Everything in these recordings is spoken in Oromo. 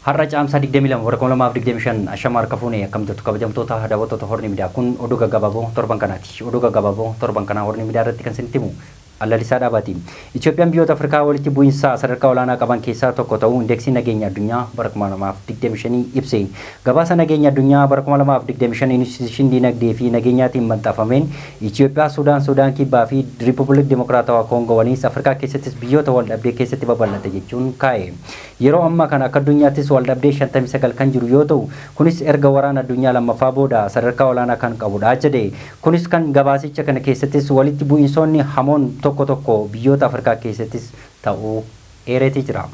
Har'a caamsaa 22 bara 2025 ashamaa harkafuune akkam jirtu kabajamtoota daawwattoota horni miidiyaa kun oduu gaggabaaboo torban kanaati. Oduu gaggabaaboo torban kanaa horni miidiyaa irratti kan isinitti himu Allalisaa Dhaabaati. Itoophiyaan biyyoota Afrikaa walitti bu'iinsa sadarkaa olaanaa qaban keessaa tokko ta'uu indeeksii nageenya addunyaa bara 2025 ibse. Gabaasa nageenya addunyaa bara 2025 Instituushinii Dinagdee fi Nageenyaatiin maxxanfameen Itoophiyaa, Sudaan Kibbaa fi Riippubilik Dimokiraatawaa Koongoo waliin Afrikaa keessattis biyyoota wal dhabdee keessatti babal'ate jechuun kaa'e. Yeroo ammaa kana akka addunyaattis wal dhabdee 59 kan jiru yoo ta'u, kunis erga waraana addunyaa lammaffaa booda sadarkaa olaanaa kan qabudha jedhe. Kunis kan gabaasicha kana keessattis walitti bu'iinsoonni hamoon tokko tokko biyyoota Afrikaa keessattis ta'uu eereeti jira.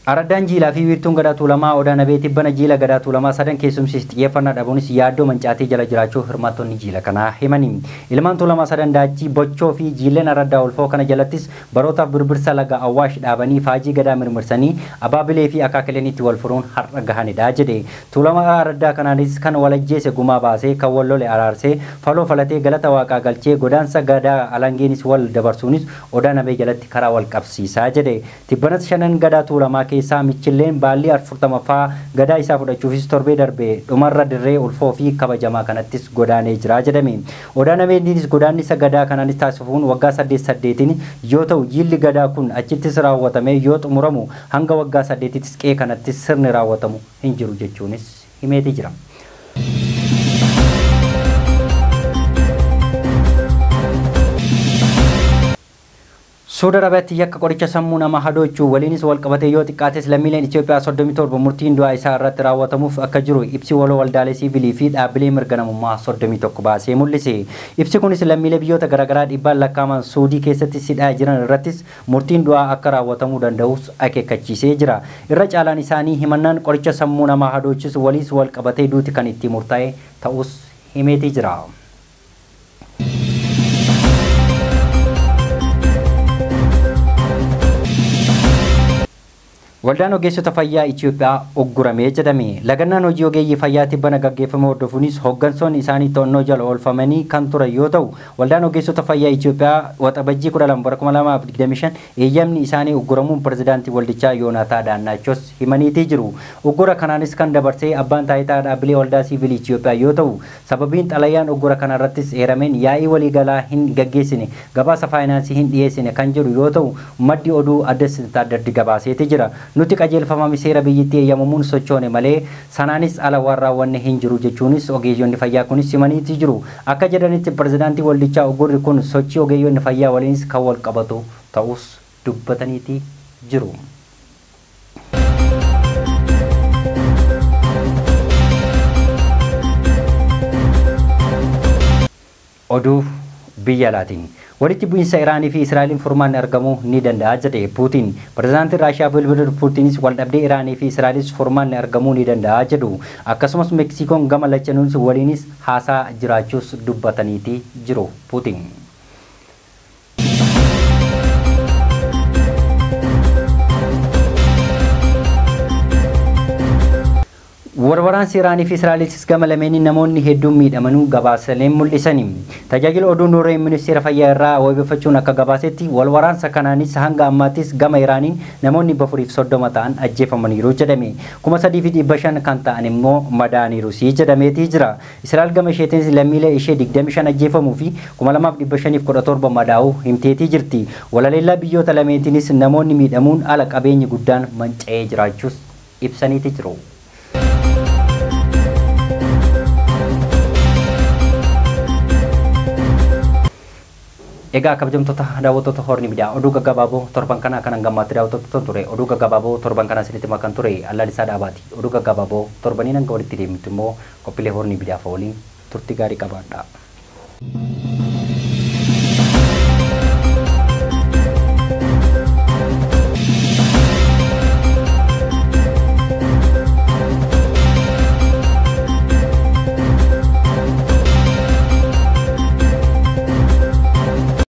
Aradaan jiilaa fi wiirtuun gadaa tuulamaa Odaa Nabeetti bana jiila gadaa tuulamaa sadan keessumsiis xiyyeeffannaa dhabuunis yaaddoo mancaatii jala jiraachuu hirmaattonni jiila kanaa himani. Ilmaan tuulamaa sadan daachii bochoo fi jiilleen araddaa ulfoo kana jalattis barootaaf birbirsa laga Awwaash dhaabanii faajii gadaa mirmirsanii abaabilee fi akaakileen itti wal furuun har'a gahanidha jedhe. Tuulamaa araddaa kanaanis kan walajjeese gumaa baasee kan wal lole araarsee faloo falatee galata waaqaa galchee godaansa gadaa alangeenis wal dabarsuunis Odaa Nabee jalatti karaa wal qabsiisaa jedhe. Tibbanas shanan gadaa tuulamaa isaa michilleen baalli 40ffaa gadaa isaa fudhachuufis torbee darbee dhumarra dirree ulfoo fi kabajamaa kanattis godaanee jira jedhame. Odaa Nabeenis godaannisa gadaa kanaanis taasifuun waggaa 8 yoo ta'u jiilli gadaa kun achittis raawwatame yoo xumuramu hanga waggaa 8ttis qee kanattis sirni raawwatamu hin jiru jechuunis himeeti jira. Suuda Arabiyaatti yakka qoricha sammuu nama hadoochuu waliinis wal qabatee yoo xiqqaates lammiileen Itoophiyaa 37 murtiin du'aa isaa irratti raawwatamuuf akka jiru ibsi waloo waldaalee siivilii fi dhaabbilee mirga namummaa 31 baasee mul'ise. Ibsi kunis lammiilee biyyoota garaagaraa dhibbaan lakkaaman Suudii keessatti hidhaa jiran irrattis murtiin du'aa akka raawwatamuu danda'us akeekkachiisee jira. Irra caalaan isaanii himannaan qoricha sammuu nama hadoochus waliis wal qabatee duuti kan itti murtaa'e ta'us himeetii jira. Waldaan ogeessota fayyaa Itoophiyaa ogguramee jedhame. Lagannaan hojii ogeeyyii fayyaatti bana gaggeeffame hordofuunis hooggansoonni isaanii to'annoo jala oolfamanii kan turan yoo ta'u, waldaan ogeessota fayyaa Itoophiyaa waxabajjii 12 bara 2025 eeyyamni isaanii ogguramuun pirezidaantii waldichaa Yoonaataa Daannaachos himaniitii jiru. Oggura kanaanis kan dabarsee abbaan taayitaa dhaabbilee waldaa siivilii Itoophiyaa yoo ta'u, sababiin xalayaan oggura kanarrattis eerameen yaa'ii waliigalaa hin gaggeessine, gabaasa faayinaansii hin dhiyeessine kan jiru yoo ta'u, maddi oduu addas taaddardi gabaaseeti jira. Nuti qajeelfama miseera biyyattii eeyyamamuun sochoone malee sanaanis ala waan raawwanne hin jiru jechuunis ogeeyyonni fayyaa kunis himaniitii jiru. Akka jedhanitti pirezidaantii waldichaa oggurri kun sochii ogeeyyonni fayyaa waliinis kan wal qabatu ta'us dubbataniitii jiru. Oduu biyya alaatiin. Walitti bu'iinsa Iraanii fi Israa'eliin furmaanni argamuu ni danda'a jedhe Puutiin. Pirezidaantiin Raashiyaa Vladimir Puutiinis waldhabdee Iraanii fi Israa'elis furmaanni argamuu ni danda'a jedhu. Akkasumas Meksikoon gama lachanuunis waliinis haasaa jiraachuus dubbataniitii jiru Puutiin. Waraansi Iraanii fi Israa'elis gama lameenii namoonni hedduun miidhamanuu gabaasaleen mul'isani. Tajaajila oduu Noorween ministeera fayyaa irraa wabeeffachuun akka gabaasetti wal waraansa kanaanis hanga ammaattis gama Iraaniin namoonni 430 ta'an ajjeefamaniiru jedhame. 3,500 kan ta'an immoo madaaniiru jedhameetii jira. Israa'el gama isheetiinis lammiilee ishee 25 ajjeefamuu fi 2,517 madaa'uu himteetii jirti. Walaleellaa biyyoota lameetiinis namoonni miidhamuun ala qabeenyi guddaan manca'ee jiraachuus ibsaniitii jiru. Egaa kabajamtoota daawwattoota horni miidiyaa oduu gaggabaaboo torban kana kan hangamaatti daawwattoota ture. Oduu gaggabaaboo torban kana isinitti makan ture Allalisaa Dhaabaati. Oduu gaggabaaboo torbaniin hanga walitti deemnutti immoo qophiilee horni miidiyaaf ooliin turtii gaarii qabaadhaa.